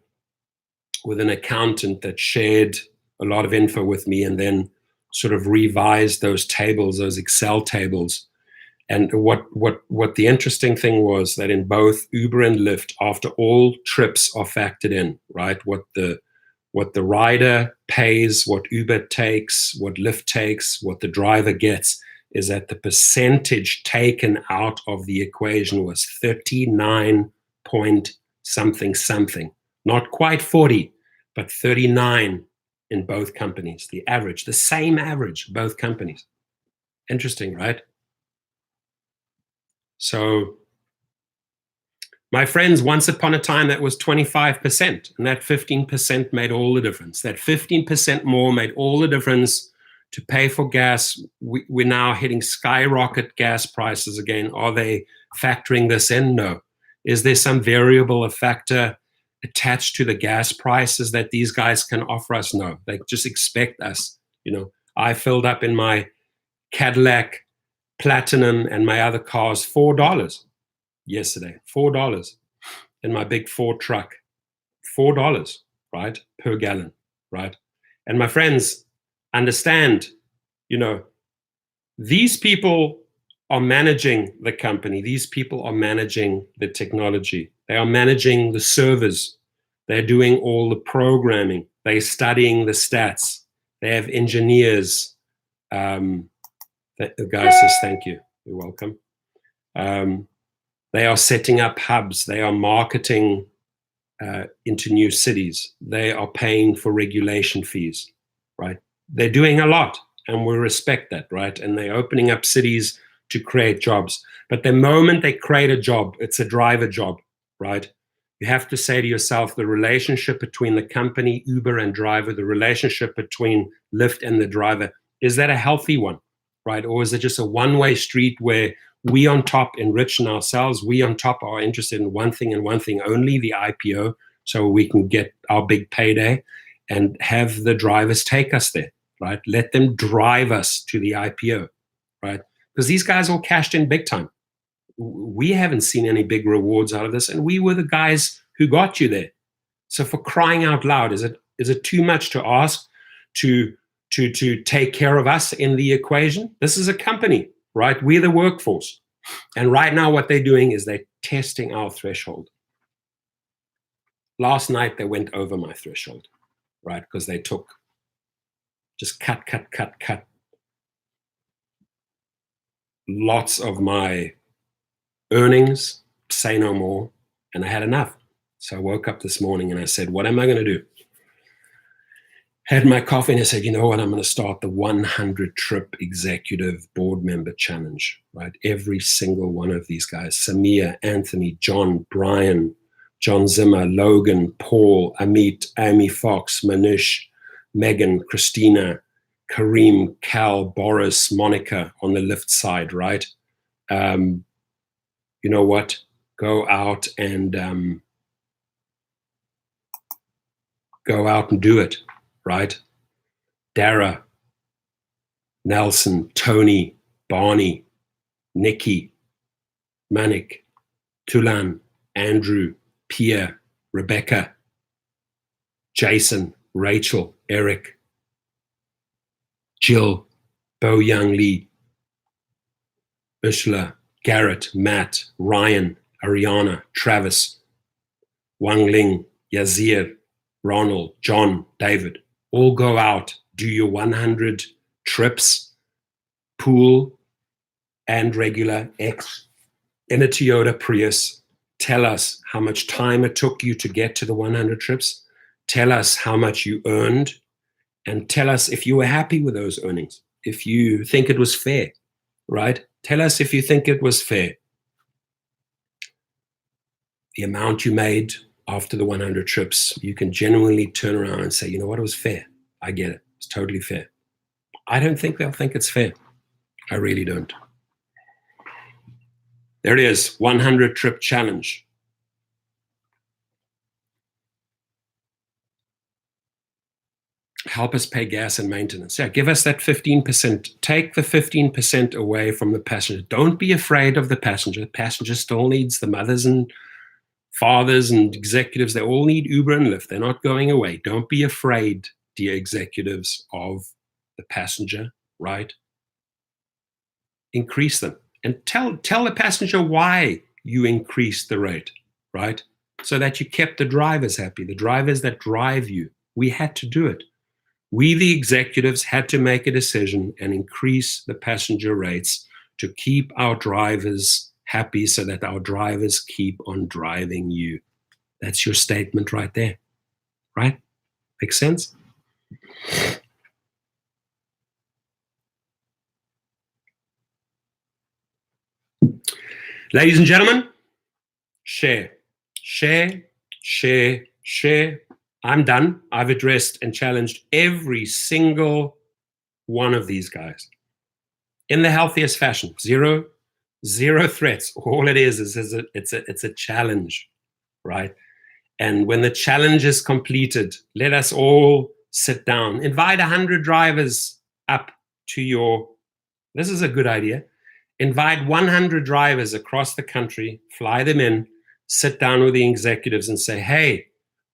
with an accountant that shared a lot of info with me and then sort of revised those tables, those Excel tables. And what the interesting thing was that in both Uber and Lyft, after all trips are factored in, right? What the rider pays, what Uber takes, what Lyft takes, what the driver gets, is that the percentage taken out of the equation was 39 point something. Not quite 40, but 39 in both companies. The average, the same average, both companies. Interesting, right? So, my friends, once upon a time, that was 25%, and that 15% made all the difference. That 15% more made all the difference to pay for gas. We're now hitting skyrocket gas prices again. Are they factoring this in? No. Is there some variable or factor attached to the gas prices that these guys can offer us? No. They just expect us. I filled up in my Cadillac Platinum and my other cars $4 yesterday. $4 in my big Ford truck. $4, right, per gallon, right? And my friends, understand, these people are managing the company. These people are managing the technology. They are managing the servers. They're doing all the programming. They're studying the stats. They have engineers. The guy says, thank you. You're welcome. They are setting up hubs. They are marketing into new cities. They are paying for regulation fees, right? They're doing a lot, and we respect that, right? And they're opening up cities to create jobs. But the moment they create a job, it's a driver job, right? You have to say to yourself, the relationship between the company, Uber, and driver, the relationship between Lyft and the driver, is that a healthy one, right? Or is it just a one-way street where we on top enriching ourselves, we on top are interested in one thing and one thing only, the IPO, so we can get our big payday, and have the drivers take us there, right? Let them drive us to the IPO, right? Because these guys all cashed in big time. We haven't seen any big rewards out of this, and we were the guys who got you there. So for crying out loud, is it too much to ask to take care of us in the equation? This is a company, right? We're the workforce. And right now what they're doing is they're testing our threshold. Last night they went over my threshold, right? Because they took just cut lots of my earnings, say no more, and I had enough. So I woke up this morning and I said, what am I going to do? Had my coffee and I said, you know what, I'm going to start the 100 trip executive board member challenge, right? Every single one of these guys, Samir, Anthony, John, Brian, John Zimmer, Logan, Paul, Amit, Amy Fox, Manish, Megan, Christina, Kareem, Cal, Boris, Monica on the Lyft side, right? You know what? Go out and do it, right? Dara, Nelson, Tony, Barney, Nikki, Manik, Tulan, Andrew, Pierre, Rebecca, Jason, Rachel, Eric, Jill, Bo Young Lee, Ursula, Garrett, Matt, Ryan, Ariana, Travis, Wang Ling, Yazir, Ronald, John, David, all go out, do your 100 trips, pool and regular X in a Toyota Prius. Tell us how much time it took you to get to the 100 trips. Tell us how much you earned, and tell us if you were happy with those earnings, if you think it was fair, right? Tell us if you think it was fair. The amount you made after the 100 trips, you can genuinely turn around and say, you know what, it was fair. I get it. It's totally fair. I don't think they'll think it's fair. I really don't. There it is, 100 trip challenge. Help us pay gas and maintenance. Yeah, give us that 15%. Take the 15% away from the passenger. Don't be afraid of the passenger. The passenger still needs the mothers and fathers and executives. They all need Uber and Lyft. They're not going away. Don't be afraid, dear executives, of the passenger, right? Increase them. And tell the passenger why you increased the rate, right? So that you kept the drivers happy, the drivers that drive you. We had to do it. We, the executives, had to make a decision and increase the passenger rates to keep our drivers happy so that our drivers keep on driving you. That's your statement right there, right? Makes sense? Ladies and gentlemen, share. I'm done. I've addressed and challenged every single one of these guys in the healthiest fashion. Zero threats. All it is it's a challenge, right? And when the challenge is completed, let us all sit down. Invite 100 drivers up to your, this is a good idea. Invite 100 drivers across the country, fly them in, sit down with the executives and say, hey,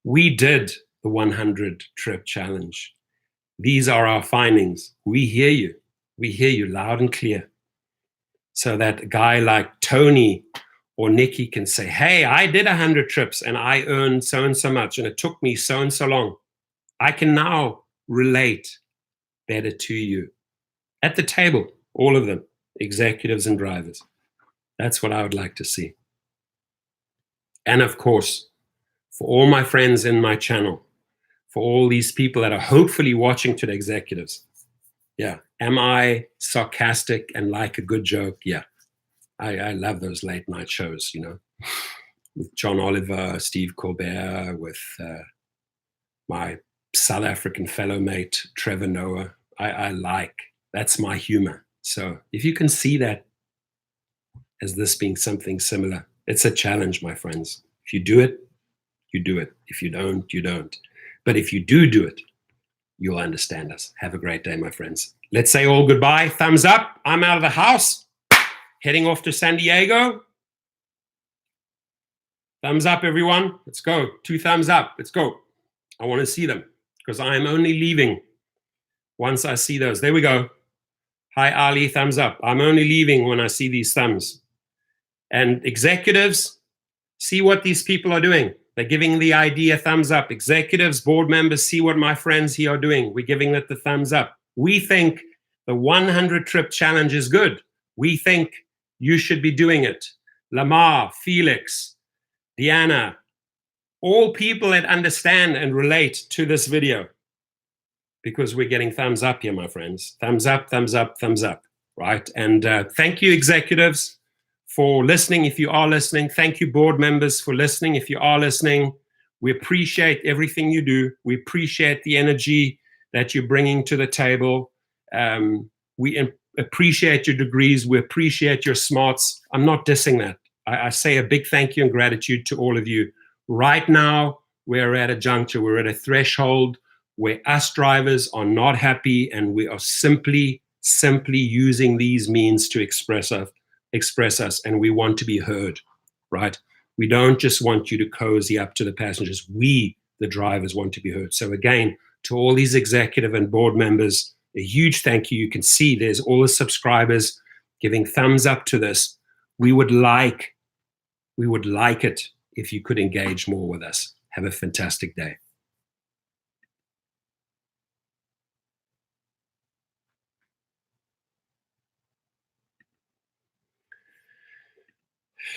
we did the 100 trip challenge. These are our findings. We hear you. We hear you loud and clear. So that a guy like Tony or Nikki can say, hey, I did 100 trips and I earned so and so much and it took me so and so long. I can now relate better to you. At the table, all of them, executives and drivers. That's what I would like to see. And of course, for all my friends in my channel, for all these people that are hopefully watching to the executives, yeah, am I sarcastic and like a good joke? Yeah. I love those late night shows, you know, with John Oliver, Steve Colbert, with my South African fellow mate, Trevor Noah. I like, that's my humor. So if you can see that as this being something similar, it's a challenge, my friends. If you do it, you do it. If you don't, you don't. But if you do it, you'll understand us. Have a great day, my friends. Let's say all goodbye. Thumbs up. I'm out of the house. Heading off to San Diego. Thumbs up, everyone. Let's go. 2 thumbs up. Let's go. I want to see them because I am only leaving once I see those. There we go. Hi, Ali. Thumbs up. I'm only leaving when I see these thumbs. And executives, see what these people are doing. They're giving the idea thumbs up. Executives, board members, see what my friends here are doing. We're giving it the thumbs up. We think the 100 trip challenge is good. We think you should be doing it. Lamar, Felix, Deanna, all people that understand and relate to this video, because we're getting thumbs up here, my friends. Thumbs up, thumbs up, thumbs up, right? And thank you, executives, for listening. If you are listening, thank you, board members, for listening. If you are listening, we appreciate everything you do. We appreciate the energy that you're bringing to the table. We appreciate your degrees. We appreciate your smarts. I'm not dissing that. I say a big thank you and gratitude to all of you. Right now, we're at a juncture, we're at a threshold where us drivers are not happy and we are simply using these means to express us, and we want to be heard, right? We don't just want you to cozy up to the passengers. We, the drivers, want to be heard. So again, to all these executive and board members, a huge thank you. You can see there's all the subscribers giving thumbs up to this. We would like it if you could engage more with us. Have a fantastic day.